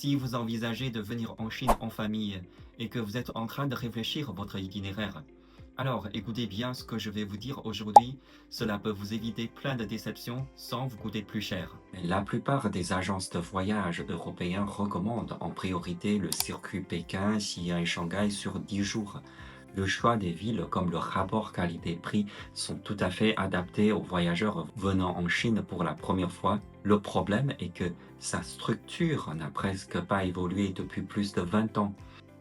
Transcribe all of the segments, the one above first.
Si vous envisagez de venir en Chine en famille et que vous êtes en train de réfléchir à votre itinéraire, alors écoutez bien ce que je vais vous dire aujourd'hui. Cela peut vous éviter plein de déceptions sans vous coûter plus cher. La plupart des agences de voyage européens recommandent en priorité le circuit Pékin, Xi'an et Shanghai sur 10 jours. Le choix des villes comme le rapport qualité-prix sont tout à fait adaptés aux voyageurs venant en Chine pour la première fois. Le problème est que sa structure n'a presque pas évolué depuis plus de 20 ans.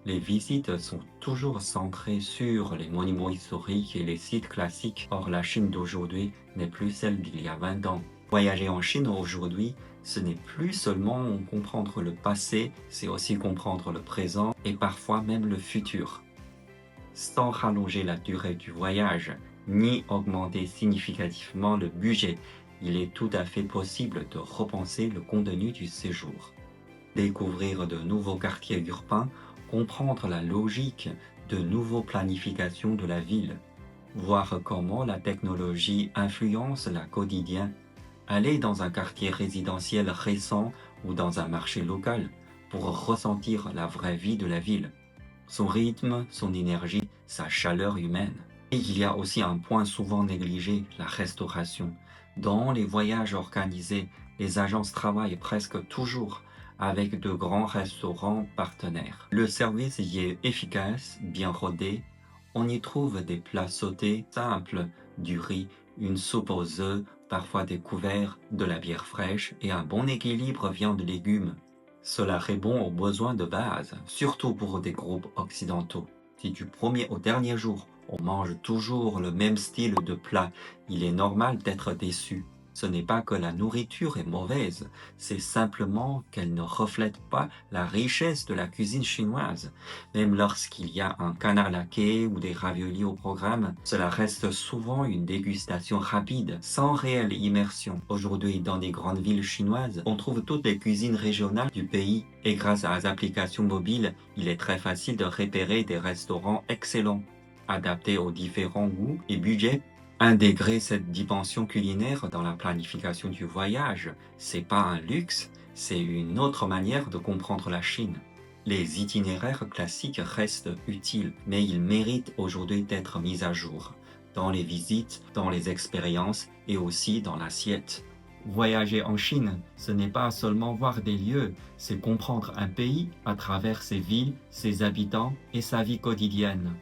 Les visites sont toujours centrées sur les monuments historiques et les sites classiques. Or, la Chine d'aujourd'hui n'est plus celle d'il y a 20 ans. Voyager en Chine aujourd'hui, ce n'est plus seulement comprendre le passé, c'est aussi comprendre le présent et parfois même le futur. Sans rallonger la durée du voyage, ni augmenter significativement le budget, il est tout à fait possible de repenser le contenu du séjour. Découvrir de nouveaux quartiers urbains, comprendre la logique de nouvelles planifications de la ville, voir comment la technologie influence la quotidien, aller dans un quartier résidentiel récent ou dans un marché local pour ressentir la vraie vie de la ville, son rythme, son énergie, sa chaleur humaine. Et il y a aussi un point souvent négligé, la restauration. Dans les voyages organisés, les agences travaillent presque toujours avec de grands restaurants partenaires. Le service y est efficace, bien rodé. On y trouve des plats sautés simples, du riz, une soupe aux œufs, parfois des couverts, de la bière fraîche et un bon équilibre viande-légumes. Cela répond aux besoins de base, surtout pour des groupes occidentaux. Si du premier au dernier jour, on mange toujours le même style de plat, il est normal d'être déçu. Ce n'est pas que la nourriture est mauvaise, c'est simplement qu'elle ne reflète pas la richesse de la cuisine chinoise. Même lorsqu'il y a un canard laqué ou des raviolis au programme, cela reste souvent une dégustation rapide, sans réelle immersion. Aujourd'hui, dans les grandes villes chinoises, on trouve toutes les cuisines régionales du pays et grâce à des applications mobiles, il est très facile de repérer des restaurants excellents, adaptés aux différents goûts et budgets. Intégrer cette dimension culinaire dans la planification du voyage, c'est pas un luxe, c'est une autre manière de comprendre la Chine. Les itinéraires classiques restent utiles, mais ils méritent aujourd'hui d'être mis à jour, dans les visites, dans les expériences et aussi dans l'assiette. Voyager en Chine, ce n'est pas seulement voir des lieux, c'est comprendre un pays à travers ses villes, ses habitants et sa vie quotidienne.